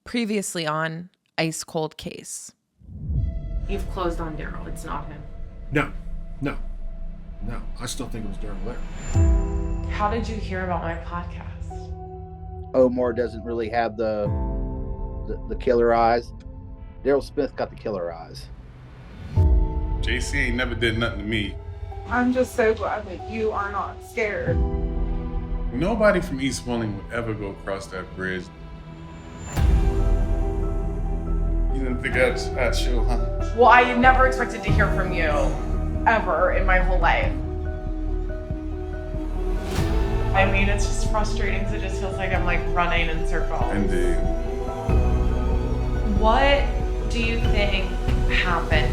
Previously on Ice Cold Case. You've closed on Daryl. It's not him. No. I still think it was Daryl there. How did you hear about my podcast? Omar doesn't really have the killer eyes. Daryl Smith got the killer eyes. JC ain't never did nothing to me. I'm just so glad that you are not scared. Nobody from East Welling would ever go across that bridge. You didn't think I'd show, huh? Well, I never expected to hear from you, ever, in my whole life. I mean, it's just frustrating because it just feels like I'm like running in circles. Indeed. What do you think happened?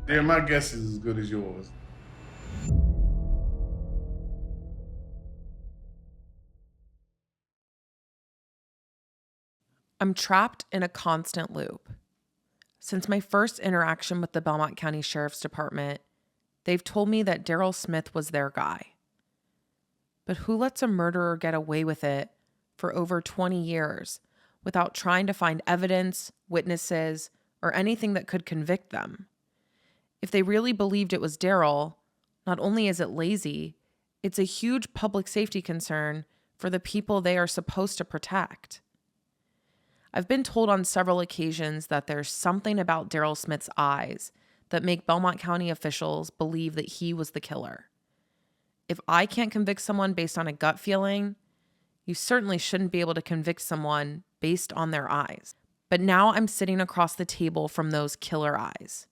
Yeah, my guess is as good as yours. I'm trapped in a constant loop. Since my first interaction with the Belmont County Sheriff's Department, they've told me that Daryl Smith was their guy. But who lets a murderer get away with it for over 20 years without trying to find evidence, witnesses, or anything that could convict them? If they really believed it was Daryl, not only is it lazy, it's a huge public safety concern for the people they are supposed to protect. I've been told on several occasions that there's something about Daryl Smith's eyes that make Belmont County officials believe that he was the killer. If I can't convict someone based on a gut feeling, you certainly shouldn't be able to convict someone based on their eyes. But now I'm sitting across the table from those killer eyes,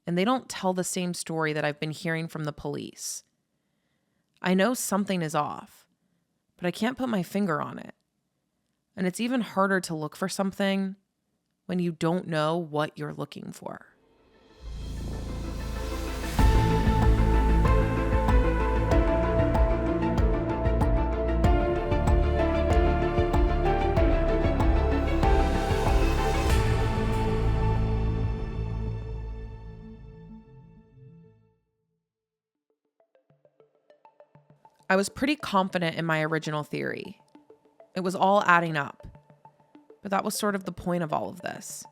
and they don't tell the same story that I've been hearing from the police. I know something is off, but I can't put my finger on it. And it's even harder to look for something when you don't know what you're looking for. I was pretty confident in my original theory. It was all adding up. But that was sort of the point of all of this,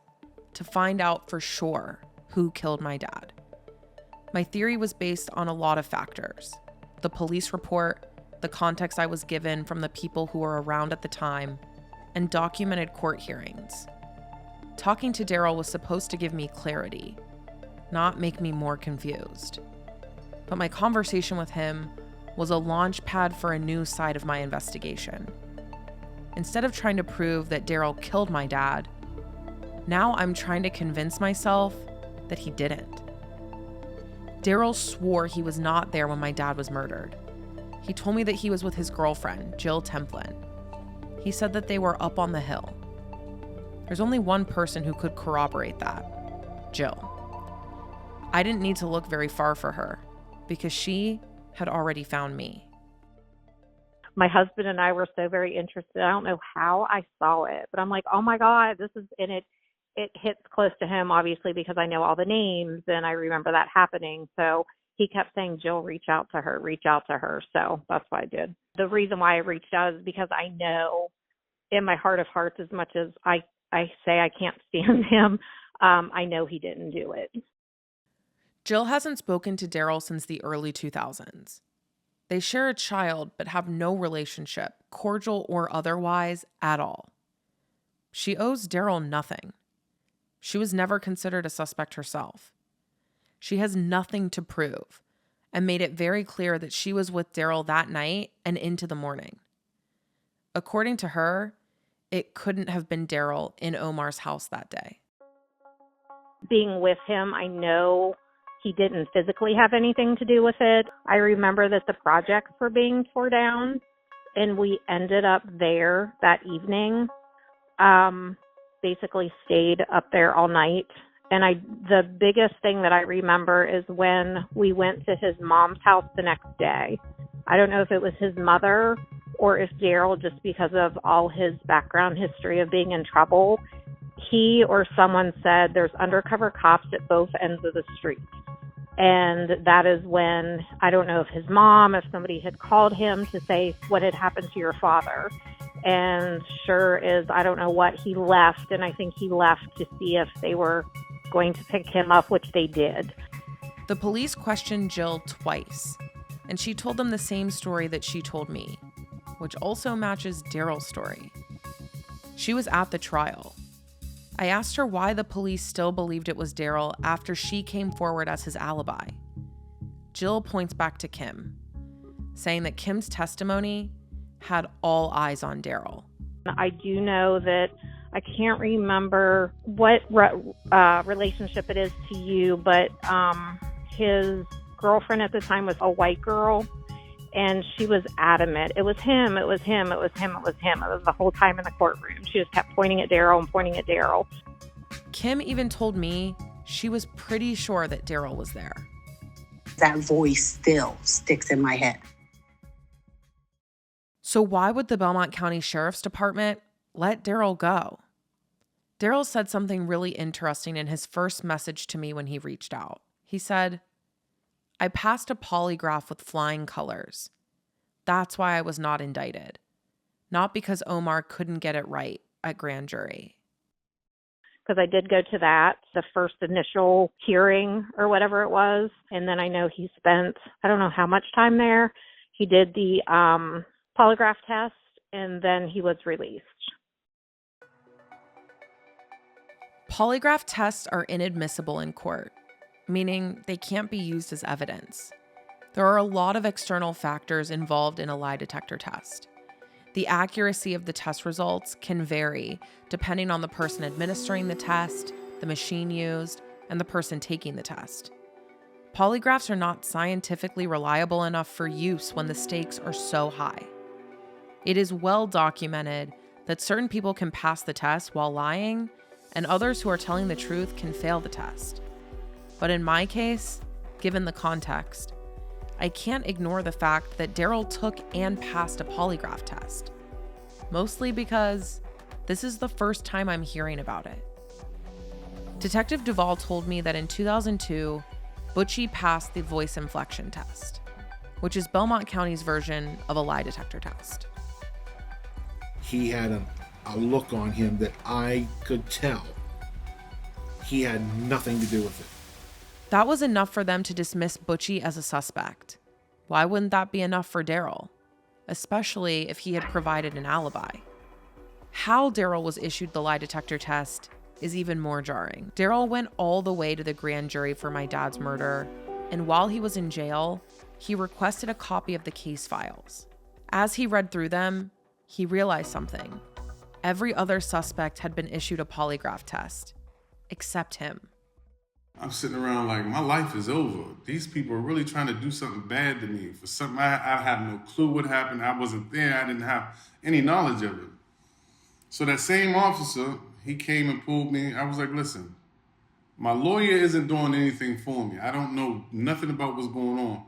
to find out for sure who killed my dad. My theory was based on a lot of factors: the police report, the context I was given from the people who were around at the time, and documented court hearings. Talking to Daryl was supposed to give me clarity, not make me more confused. But my conversation with him was a launch pad for a new side of my investigation. Instead of trying to prove that Daryl killed my dad, now I'm trying to convince myself that he didn't. Daryl swore he was not there when my dad was murdered. He told me that he was with his girlfriend, Jill Templin. He said that they were up on the hill. There's only one person who could corroborate that: Jill. I didn't need to look very far for her, because she had already found me. My husband and I were so very interested. I don't know how I saw it, but I'm like, oh my God, this is in it. It hits close to him, obviously, because I know all the names and I remember that happening. So he kept saying, Jill, reach out to her. So that's what I did. The reason why I reached out is because I know in my heart of hearts, as much as I say I can't stand him, I know he didn't do it. Jill hasn't spoken to Daryl since the early 2000s. They share a child but have no relationship, cordial or otherwise, at all. She owes Daryl nothing. She was never considered a suspect herself. She has nothing to prove and made it very clear that she was with Daryl that night and into the morning. According to her, it couldn't have been Daryl in Omar's house that day. Being with him, I know he didn't physically have anything to do with it. I remember that the projects were being torn down, and we ended up there that evening. Basically stayed up there all night. And the biggest thing that I remember is when we went to his mom's house the next day. I don't know if it was his mother or if Daryl, just because of all his background history of being in trouble, he or someone said there's undercover cops at both ends of the street. And that is when, I don't know if his mom, if somebody had called him to say what had happened to your father. And sure is, I don't know what, he left, and I think he left to see if they were going to pick him up, which they did. The police questioned Jill twice, and she told them the same story that she told me, which also matches Daryl's story. She was at the trial. I asked her why the police still believed it was Daryl after she came forward as his alibi. Jill points back to Kim, saying that Kim's testimony had all eyes on Daryl. I do know that I can't remember what relationship it is to you, but his girlfriend at the time was a white girl, and she was adamant. It was him, it was him, it was him, it was him. It was the whole time in the courtroom. She just kept pointing at Daryl and pointing at Daryl. Kim even told me she was pretty sure that Daryl was there. That voice still sticks in my head. So why would the Belmont County Sheriff's Department let Daryl go? Daryl said something really interesting in his first message to me when he reached out. He said, "I passed a polygraph with flying colors. That's why I was not indicted. Not because Omar couldn't get it right at grand jury." Because I did go to that, the first initial hearing or whatever it was. And then I know he spent, I don't know how much time there. He did the polygraph test, and then he was released. Polygraph tests are inadmissible in court, meaning they can't be used as evidence. There are a lot of external factors involved in a lie detector test. The accuracy of the test results can vary depending on the person administering the test, the machine used, and the person taking the test. Polygraphs are not scientifically reliable enough for use when the stakes are so high. It is well documented that certain people can pass the test while lying, and others who are telling the truth can fail the test. But in my case, given the context, I can't ignore the fact that Daryl took and passed a polygraph test, mostly because this is the first time I'm hearing about it. Detective Duvall told me that in 2002, Butchie passed the voice inflection test, which is Belmont County's version of a lie detector test. He had a look on him that I could tell he had nothing to do with it. That was enough for them to dismiss Butchie as a suspect. Why wouldn't that be enough for Daryl? Especially if he had provided an alibi. How Daryl was issued the lie detector test is even more jarring. Daryl went all the way to the grand jury for my dad's murder, and while he was in jail, he requested a copy of the case files. As he read through them, he realized something. Every other suspect had been issued a polygraph test, except him. I'm sitting around like, my life is over. These people are really trying to do something bad to me for something I have no clue what happened. I wasn't there. I didn't have any knowledge of it. So that same officer, he came and pulled me. I was like, listen, my lawyer isn't doing anything for me. I don't know nothing about what's going on.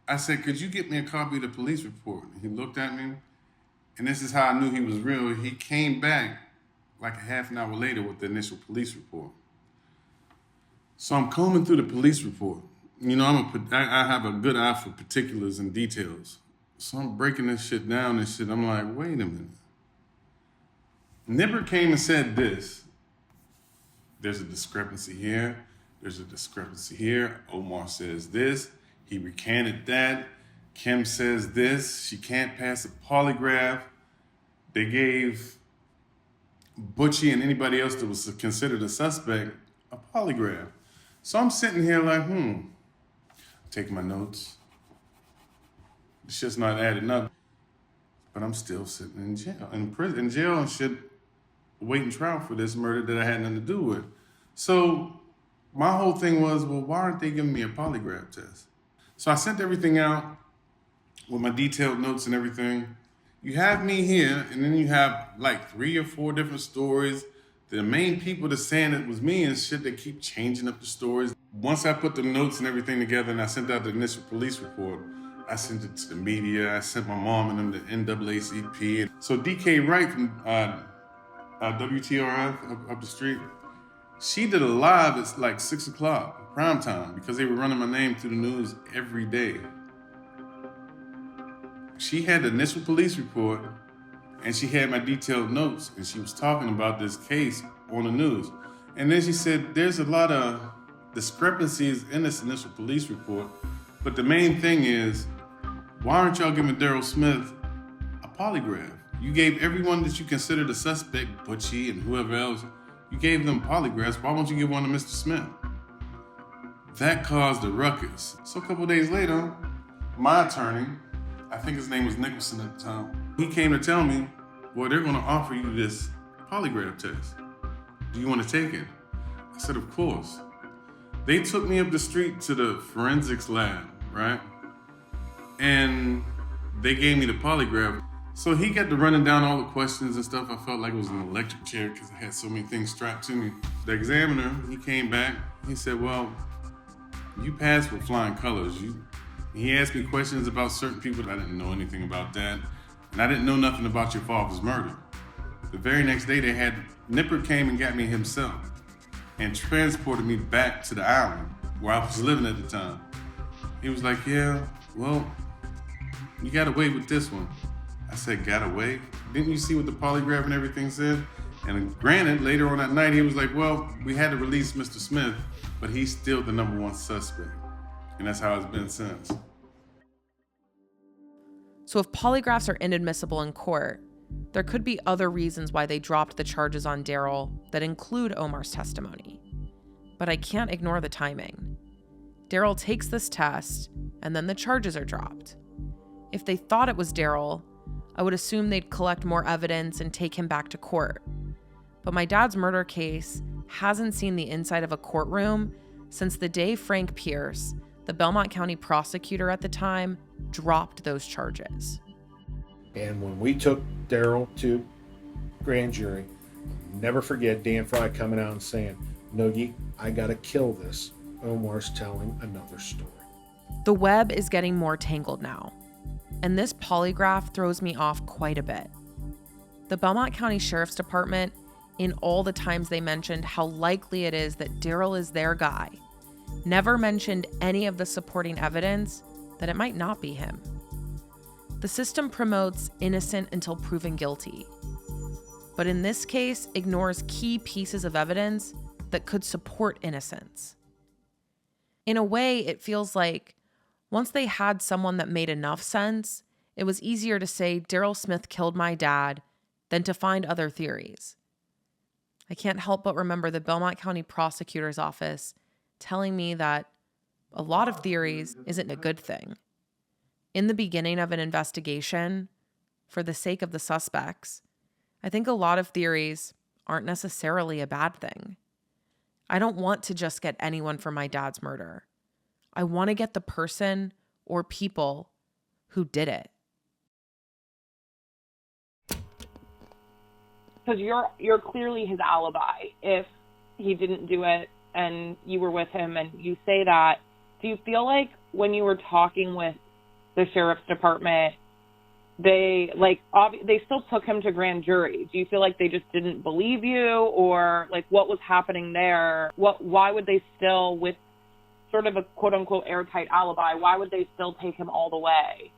I said, could you get me a copy of the police report? He looked at me, and this is how I knew he was real. He came back like a half an hour later with the initial police report. So I'm combing through the police report. You know, I have a good eye for particulars and details. So I'm breaking this shit down and shit. I'm like, wait a minute. Nibbert came and said this. There's a discrepancy here. There's a discrepancy here. Omar says this. He recanted that. Kim says this. She can't pass a polygraph. They gave Butchie and anybody else that was considered a suspect a polygraph. So I'm sitting here like, taking my notes. It's just not adding up. But I'm still sitting in jail, in jail and shit, waiting trial for this murder that I had nothing to do with. So my whole thing was, well, why aren't they giving me a polygraph test? So I sent everything out with my detailed notes and everything. You have me here, and then you have like 3 or 4 different stories. The main people that's saying it was me and shit, they keep changing up the stories. Once I put the notes and everything together and I sent out the initial police report, I sent it to the media. I sent my mom and them to NAACP. So DK Wright from WTRF up the street, she did a live at like 6 o'clock, prime time, because they were running my name through the news every day. She had the initial police report, and she had my detailed notes, and she was talking about this case on the news. And then she said, there's a lot of discrepancies in this initial police report, but the main thing is, why aren't y'all giving Daryl Smith a polygraph? You gave everyone that you considered a suspect, Butchie and whoever else, you gave them polygraphs. Why won't you give one to Mr. Smith? That caused a ruckus. So a couple days later, my attorney, I think his name was Nicholson at the time, he came to tell me, well, they're going to offer you this polygraph test. Do you want to take it? I said, of course. They took me up the street to the forensics lab, right? And they gave me the polygraph. So he got to running down all the questions and stuff. I felt like it was an electric chair because I had so many things strapped to me. The examiner, he came back. He said, well, you passed with flying colors. He asked me questions about certain people. I didn't know anything about that. And I didn't know nothing about your father's murder. The very next day Nipper came and got me himself and transported me back to the island where I was living at the time. He was like, yeah, well, you got away with this one. I said, got away? Didn't you see what the polygraph and everything said? And granted, later on that night, he was like, well, we had to release Mr. Smith, but he's still the #1 suspect. And that's how it's been since. So if polygraphs are inadmissible in court, there could be other reasons why they dropped the charges on Daryl that include Omar's testimony. But I can't ignore the timing. Daryl takes this test, and then the charges are dropped. If they thought it was Daryl, I would assume they'd collect more evidence and take him back to court. But my dad's murder case hasn't seen the inside of a courtroom since the day Frank Pierce, the Belmont County prosecutor at the time, dropped those charges. And when we took Daryl to grand jury, never forget Dan Fry coming out and saying, Nogi, I gotta kill this. Omar's telling another story. The web is getting more tangled now, and this polygraph throws me off quite a bit. The Belmont County Sheriff's Department, in all the times they mentioned how likely it is that Daryl is their guy, never mentioned any of the supporting evidence that it might not be him. The system promotes innocent until proven guilty, but in this case ignores key pieces of evidence that could support innocence. In a way, it feels like once they had someone that made enough sense, it was easier to say Daryl Smith killed my dad than to find other theories. I can't help but remember the Belmont County Prosecutor's Office telling me that a lot of theories isn't a good thing. In the beginning of an investigation, for the sake of the suspects, I think a lot of theories aren't necessarily a bad thing. I don't want to just get anyone for my dad's murder. I want to get the person or people who did it. Because you're clearly his alibi if he didn't do it and you were with him and you say that. Do you feel like when you were talking with the sheriff's department, they still took him to grand jury? Do you feel like they just didn't believe you, or like what was happening there? Why would they still, with sort of a quote unquote airtight alibi, why would they still take him all the way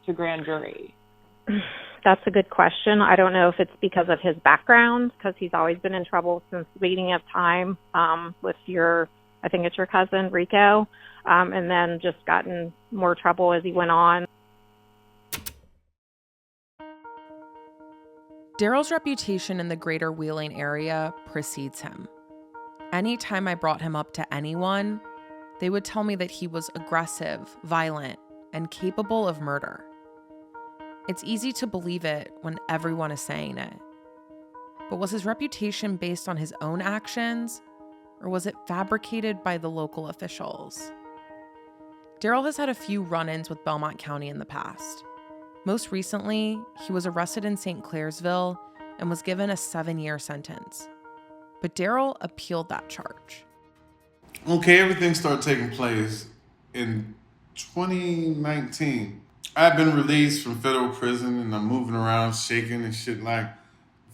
to grand jury? That's a good question. I don't know if it's because of his background, because he's always been in trouble since the beginning of time with I think it's your cousin, Rico, and then just gotten more trouble as he went on. Daryl's reputation in the greater Wheeling area precedes him. Anytime I brought him up to anyone, they would tell me that he was aggressive, violent, and capable of murder. It's easy to believe it when everyone is saying it. But was his reputation based on his own actions, or was it fabricated by the local officials? Daryl has had a few run-ins with Belmont County in the past. Most recently, he was arrested in St. Clairsville and was given a 7-year sentence. But Daryl appealed that charge. Okay, everything started taking place in 2019. I've been released from federal prison and I'm moving around shaking and shit. Like,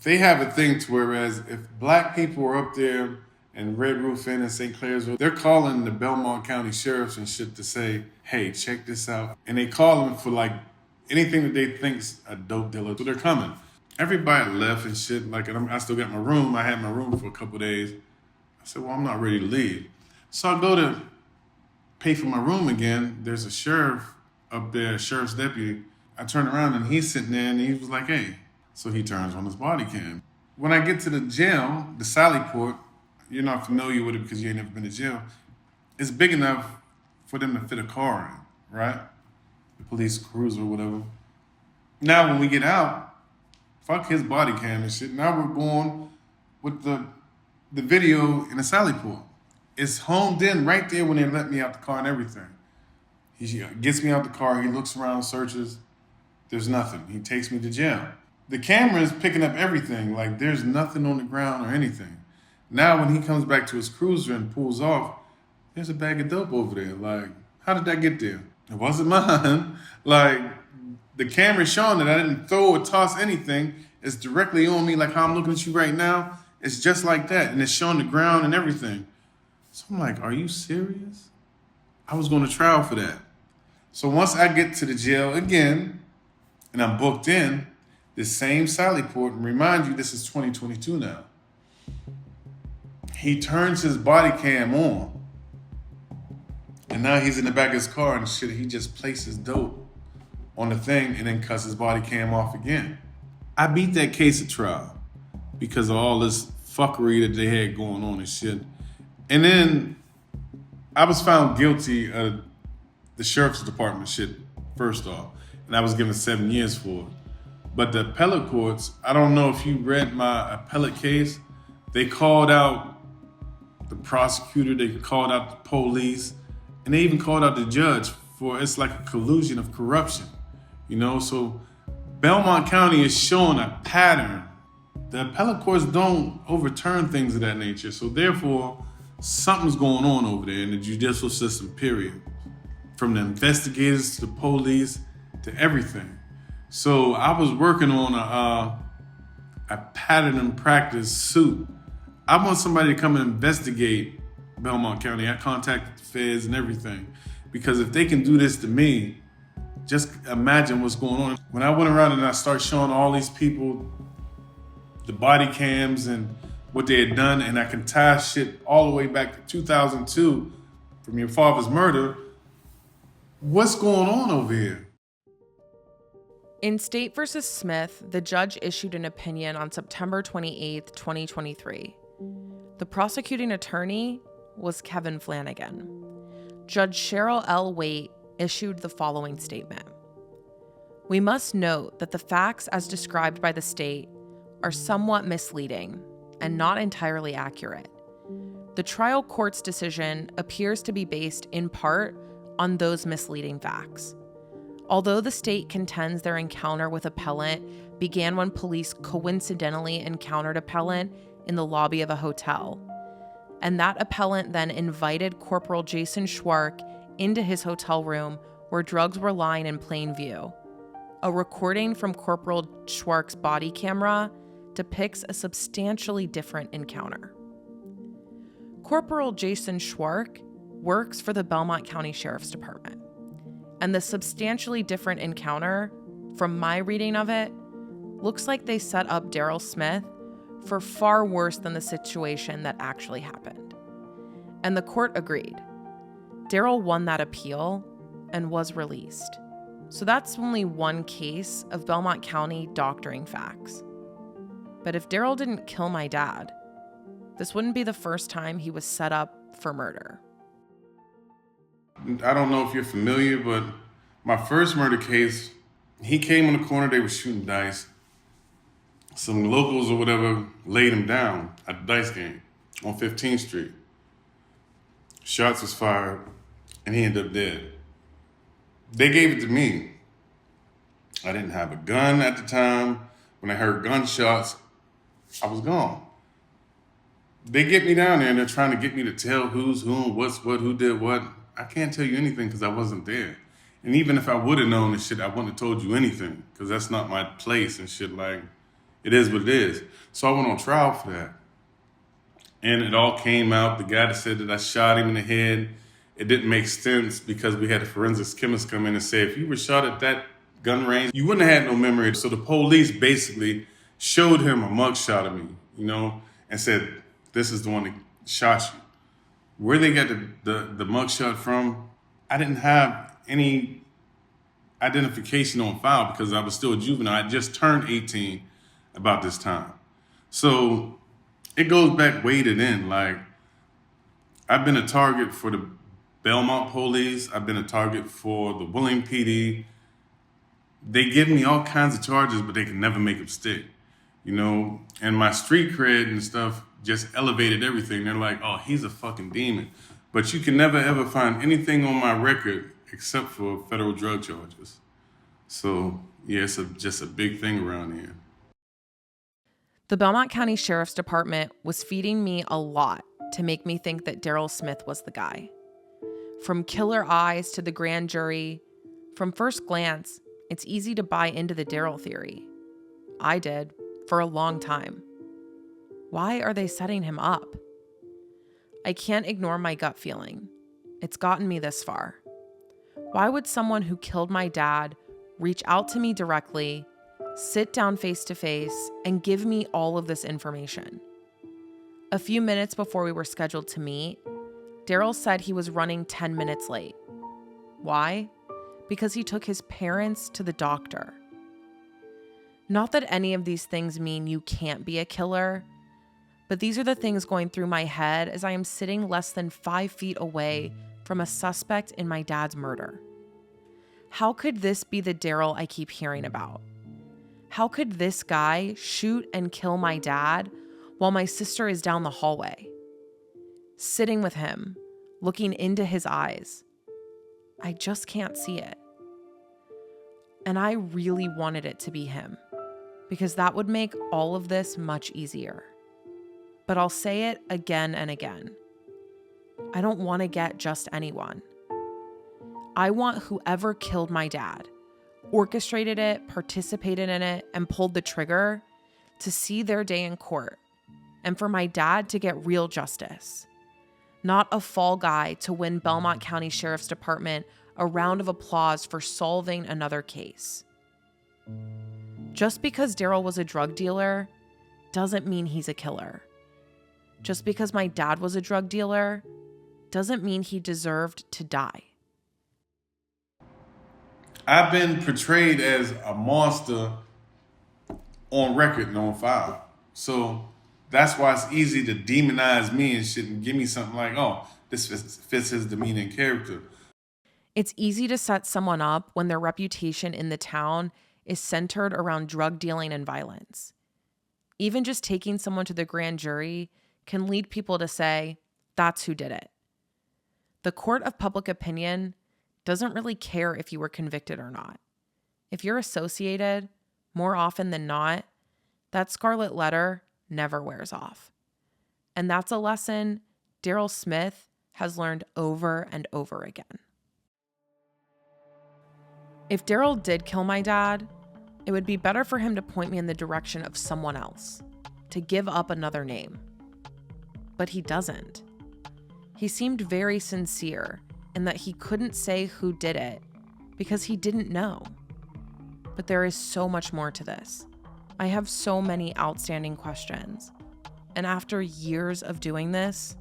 they have a thing to whereas if black people are up there in Red Roof Inn in St. Clairsville, they're calling the Belmont County sheriffs and shit to say, hey, check this out. And they call them for like anything that they think's a dope dealer. So they're coming. Everybody left and shit. Like, and I still got my room. I had my room for a couple of days. I said, well, I'm not ready to leave. So I go to pay for my room again. There's a sheriff up there, a sheriff's deputy. I turn around and he's sitting there and he was like, hey. So he turns on his body cam. When I get to the jail, the Sally Port, you're not familiar with it because you ain't never been to jail. It's big enough for them to fit a car in, right? The police cruiser or whatever. Now when we get out, fuck his body cam and shit. Now we're going with the video in the Sally Port. It's homed in right there when they let me out the car and everything. He gets me out the car, he looks around, searches, there's nothing. He takes me to jail. The camera is picking up everything, like there's nothing on the ground or anything. Now when he comes back to his cruiser and pulls off, there's a bag of dope over there. Like, how did that get there? It wasn't mine. Like, the camera's showing that I didn't throw or toss anything. It's directly on me, like how I'm looking at you right now. It's just like that, and it's showing the ground and everything. So I'm like, are you serious? I was going to trial for that. So once I get to the jail again, and I'm booked in, the same Sally Port, and remind you, this is 2022 now. He turns his body cam on, and now he's in the back of his car and shit, he just places dope on the thing and then cuts his body cam off again. I beat that case at trial because of all this fuckery that they had going on and shit. And then I was found guilty of the sheriff's department shit, first off, and I was given 7 years for it. But the appellate courts, I don't know if you read my appellate case, they called out the prosecutor, they called out the police, and they even called out the judge for it's like a collusion of corruption, you know? So Belmont County is showing a pattern. The appellate courts don't overturn things of that nature. So therefore, something's going on over there in the judicial system, period. From the investigators to the police to everything. So I was working on a pattern and practice suit. I want somebody to come and investigate Belmont County. I contacted the feds and everything. Because if they can do this to me, just imagine what's going on. When I went around and I started showing all these people the body cams and what they had done, and I can tie shit all the way back to 2002 from your father's murder, what's going on over here? In State v. Smith, the judge issued an opinion on September 28, 2023. The prosecuting attorney was Kevin Flanagan. Judge Cheryl L. Waite issued the following statement. We must note that the facts as described by the state are somewhat misleading and not entirely accurate. The trial court's decision appears to be based in part on those misleading facts. Although the state contends their encounter with appellant began when police coincidentally encountered appellant in the lobby of a hotel, and that appellant then invited Corporal Jason Schwark into his hotel room where drugs were lying in plain view. A recording from Corporal Schwark's body camera depicts a substantially different encounter. Corporal Jason Schwark works for the Belmont County Sheriff's Department, and the substantially different encounter, from my reading of it, looks like they set up Daryl Smith for far worse than the situation that actually happened. And the court agreed. Daryl won that appeal and was released. So that's only one case of Belmont County doctoring facts. But if Daryl didn't kill my dad, this wouldn't be the first time he was set up for murder. I don't know if you're familiar, but my first murder case, he came on the corner, they were shooting dice. Some locals or whatever laid him down at the dice game on 15th Street. Shots was fired, and he ended up dead. They gave it to me. I didn't have a gun at the time. When I heard gunshots, I was gone. They get me down there, and they're trying to get me to tell who's who, what's what, who did what. I can't tell you anything because I wasn't there. And even if I would have known this shit, I wouldn't have told you anything because that's not my place and shit. Like, it is what it is. So I went on trial for that. And it all came out. The guy that said that I shot him in the head, it didn't make sense because we had a forensics chemist come in and say, if you were shot at that gun range, you wouldn't have had no memory. So the police basically showed him a mugshot of me, and said, this is the one that shot you. Where they got the mugshot from, I didn't have any identification on file because I was still a juvenile. I just turned 18 about this time. So it goes back way to then. Like, I've been a target for the Belmont police. I've been a target for the Willing PD. They give me all kinds of charges, but they can never make them stick, and my street cred and stuff just elevated everything. They're like, oh, he's a fucking demon. But you can never, ever find anything on my record except for federal drug charges. So, yeah, it's just a big thing around here. The Belmont County Sheriff's Department was feeding me a lot to make me think that Daryl Smith was the guy. From killer eyes to the grand jury, from first glance, it's easy to buy into the Daryl theory. I did, for a long time. Why are they setting him up? I can't ignore my gut feeling. It's gotten me this far. Why would someone who killed my dad reach out to me directly, sit down face to face, and give me all of this information? A few minutes before we were scheduled to meet, Daryl said he was running 10 minutes late. Why? Because he took his parents to the doctor. Not that any of these things mean you can't be a killer, but these are the things going through my head as I am sitting less than 5 feet away from a suspect in my dad's murder. How could this be the Daryl I keep hearing about? How could this guy shoot and kill my dad while my sister is down the hallway? Sitting with him, looking into his eyes. I just can't see it. And I really wanted it to be him, because that would make all of this much easier. But I'll say it again and again. I don't want to get just anyone. I want whoever killed my dad, orchestrated it, participated in it, and pulled the trigger to see their day in court, and for my dad to get real justice. Not a fall guy to win Belmont County Sheriff's Department a round of applause for solving another case. Just because Daryl was a drug dealer doesn't mean he's a killer. Just because my dad was a drug dealer doesn't mean he deserved to die. I've been portrayed as a monster on record and on file. So that's why it's easy to demonize me and shit and give me something like, oh, this fits his demeanor and character. It's easy to set someone up when their reputation in the town is centered around drug dealing and violence. Even just taking someone to the grand jury can lead people to say, that's who did it. The court of public opinion doesn't really care if you were convicted or not. If you're associated, more often than not, that scarlet letter never wears off. And that's a lesson Daryl Smith has learned over and over again. If Daryl did kill my dad, it would be better for him to point me in the direction of someone else, to give up another name. But he doesn't. He seemed very sincere in that he couldn't say who did it because he didn't know. But there is so much more to this. I have so many outstanding questions. And after years of doing this,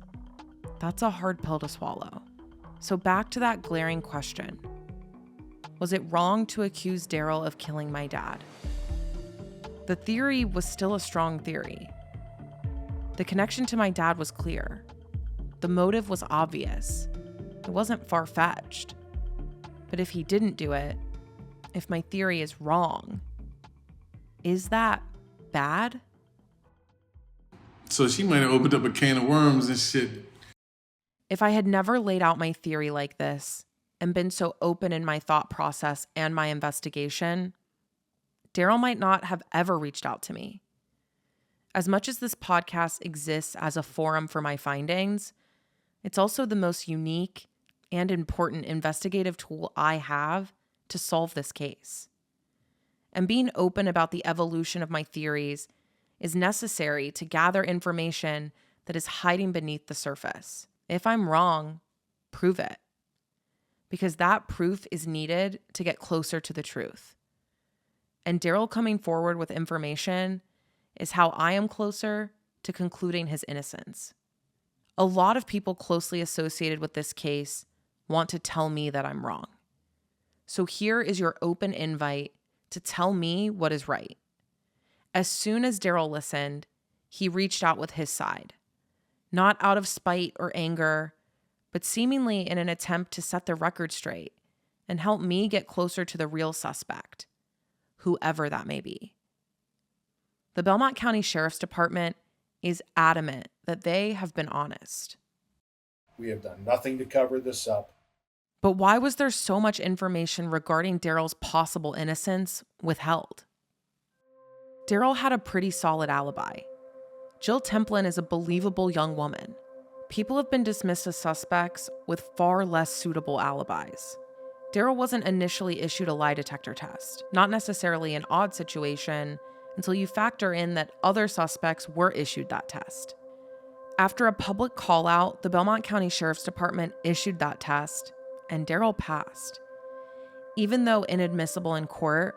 that's a hard pill to swallow. So back to that glaring question. Was it wrong to accuse Daryl of killing my dad? The theory was still a strong theory. The connection to my dad was clear. The motive was obvious. It wasn't far-fetched. But if he didn't do it, if my theory is wrong, is that bad? So she might have opened up a can of worms and shit. If I had never laid out my theory like this and been so open in my thought process and my investigation, Daryl might not have ever reached out to me. As much as this podcast exists as a forum for my findings, it's also the most unique and important investigative tool I have to solve this case. And being open about the evolution of my theories is necessary to gather information that is hiding beneath the surface. If I'm wrong, prove it. Because that proof is needed to get closer to the truth. And Daryl coming forward with information is how I am closer to concluding his innocence. A lot of people closely associated with this case want to tell me that I'm wrong. So here is your open invite to tell me what is right. As soon as Daryl listened, he reached out with his side, not out of spite or anger, but seemingly in an attempt to set the record straight and help me get closer to the real suspect, whoever that may be. The Belmont County Sheriff's Department is adamant that they have been honest. We have done nothing to cover this up. But why was there so much information regarding Daryl's possible innocence withheld? Daryl had a pretty solid alibi. Jill Templin is a believable young woman. People have been dismissed as suspects with far less suitable alibis. Daryl wasn't initially issued a lie detector test, not necessarily an odd situation until you factor in that other suspects were issued that test. After a public call out, the Belmont County Sheriff's Department issued that test, and Daryl passed. Even though inadmissible in court,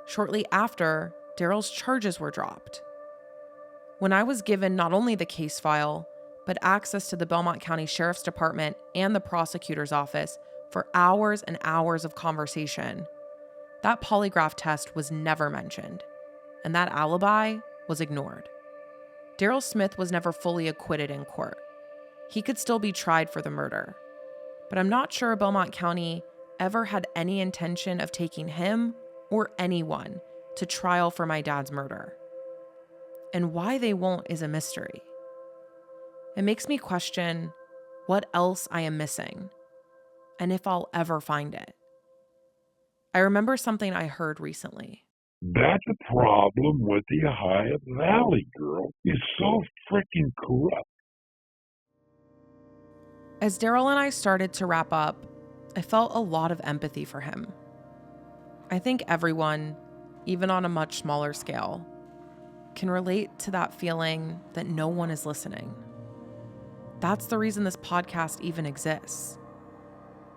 shortly after, Daryl's charges were dropped. When I was given not only the case file, but access to the Belmont County Sheriff's Department and the prosecutor's office for hours and hours of conversation, that polygraph test was never mentioned, and that alibi was ignored. Daryl Smith was never fully acquitted in court. He could still be tried for the murder, but I'm not sure Belmont County ever had any intention of taking him or anyone to trial for my dad's murder. And why they won't is a mystery. It makes me question what else I am missing, and if I'll ever find it. I remember something I heard recently. That's a problem with the Ohio Valley, girl. It's so freaking corrupt. As Daryl and I started to wrap up, I felt a lot of empathy for him. I think everyone, even on a much smaller scale, can relate to that feeling that no one is listening. That's the reason this podcast even exists.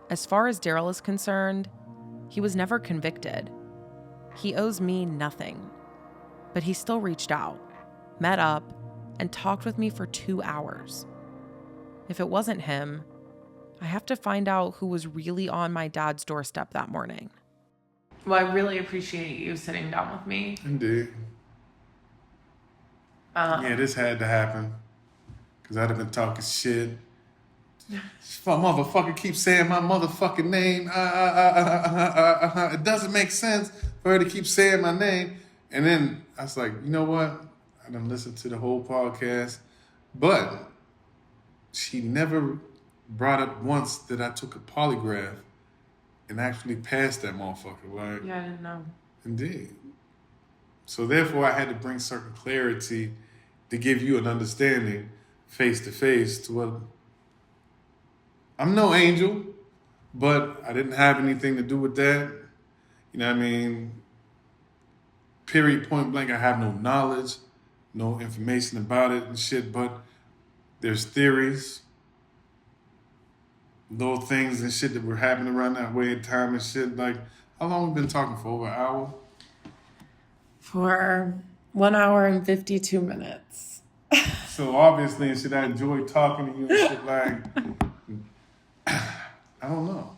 As far as Daryl is concerned, he was never convicted. He owes me nothing. But he still reached out, met up, and talked with me for 2 hours. If it wasn't him, I have to find out who was really on my dad's doorstep that morning. Well, I really appreciate you sitting down with me. Indeed. Yeah, this had to happen. Because I'd have been talking shit. If a motherfucker keeps saying my motherfucking name, it doesn't make sense for her to keep saying my name. And then I was like, you know what? I done listened to the whole podcast. But she never brought up once that I took a polygraph and actually passed that motherfucker. Like, Yeah, I didn't know. Indeed. So therefore, I had to bring certain clarity to give you an understanding face to face to what... I'm no angel, but I didn't have anything to do with that. You know what I mean? Period, point blank, I have no knowledge, no information about it and shit, but there's theories, little things and shit that were happening around that way in time and shit. Like, how long have we been talking for? Over an hour? For 1 hour and 52 minutes. So obviously, and shit, I enjoy talking to you and shit like... I don't know.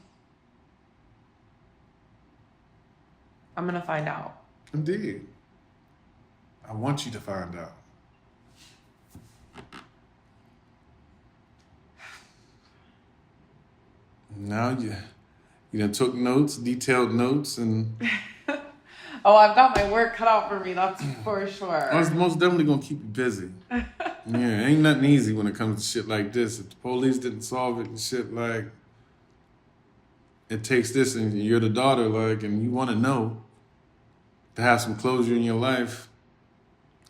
I'm going to find out. Indeed. I want you to find out. Now you done took notes, detailed notes, and... Oh, I've got my work cut out for me, that's for sure. I was most definitely going to keep you busy. Yeah, ain't nothing easy when it comes to shit like this. If the police didn't solve it and shit, like, it takes this and you're the daughter, like, and you want to know to have some closure in your life,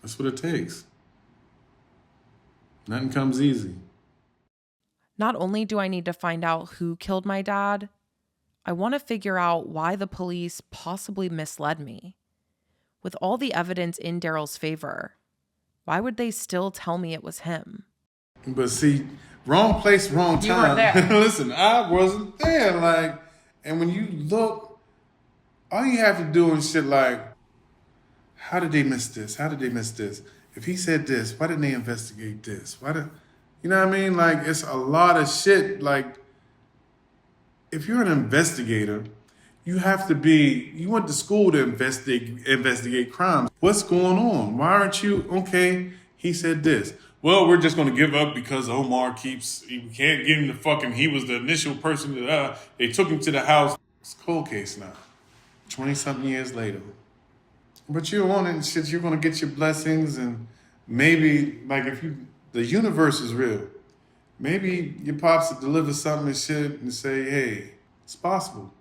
that's what it takes. Nothing comes easy. Not only do I need to find out who killed my dad, I want to figure out why the police possibly misled me. With all the evidence in Daryl's favor, why would they still tell me it was him? But see, wrong place, wrong time. You weren't there. Listen, I wasn't there. Like, and when you look, all you have to do is shit like, how did they miss this? How did they miss this? if he said this, why didn't they investigate this? You know what I mean? Like, it's a lot of shit. Like, if you're an investigator, you went to school to investigate crimes. What's going on? Why aren't you, okay, he said this. Well, we're just going to give up because Omar we can't get him he was the initial person that, they took him to the house. It's a cold case now, 20-something years later. But you're on it and shit, you're going to get your blessings, and maybe, like, the universe is real. Maybe your pops will deliver something and shit and say, hey, it's possible.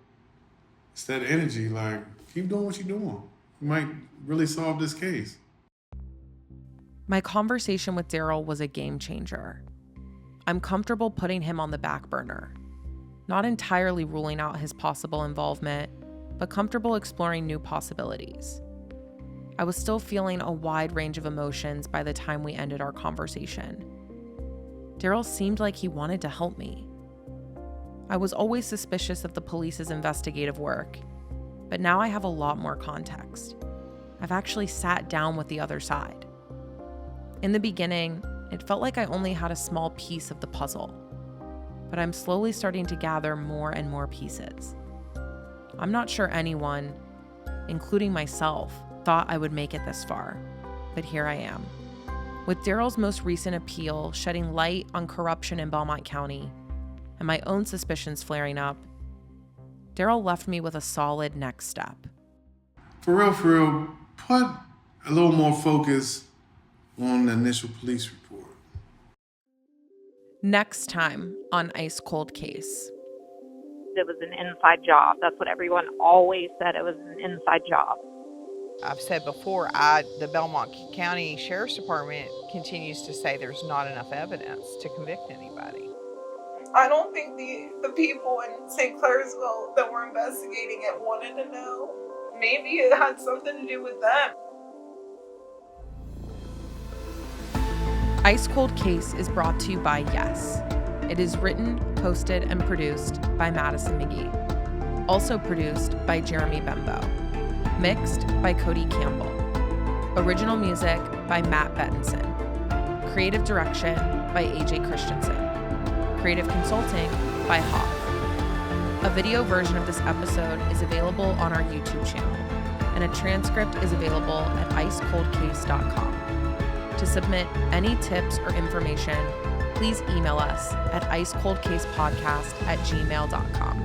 It's that energy, like, keep doing what you're doing. You might really solve this case. My conversation with Daryl was a game changer. I'm comfortable putting him on the back burner, not entirely ruling out his possible involvement, but comfortable exploring new possibilities. I was still feeling a wide range of emotions by the time we ended our conversation. Daryl seemed like he wanted to help me. I was always suspicious of the police's investigative work, but now I have a lot more context. I've actually sat down with the other side. In the beginning, it felt like I only had a small piece of the puzzle, but I'm slowly starting to gather more and more pieces. I'm not sure anyone, including myself, thought I would make it this far, but here I am. With Daryl's most recent appeal shedding light on corruption in Belmont County, and my own suspicions flaring up, Daryl left me with a solid next step. For real, put a little more focus on the initial police report. Next time on Ice Cold Case. It was an inside job. That's what everyone always said. It was an inside job. I've said before, the Belmont County Sheriff's Department continues to say there's not enough evidence to convict anybody. I don't think the people in St. Clairsville that were investigating it wanted to know. Maybe it had something to do with them. Ice Cold Case is brought to you by Yes. It is written, posted, and produced by Madison McGee. Also produced by Jeremy Bembo. Mixed by Cody Campbell. Original music by Matt Bettinson. Creative direction by AJ Christensen. Creative consulting by Hoff. A video version of this episode is available on our YouTube channel, and a transcript is available at icecoldcase.com. To submit any tips or information, please email us at icecoldcasepodcast@gmail.com.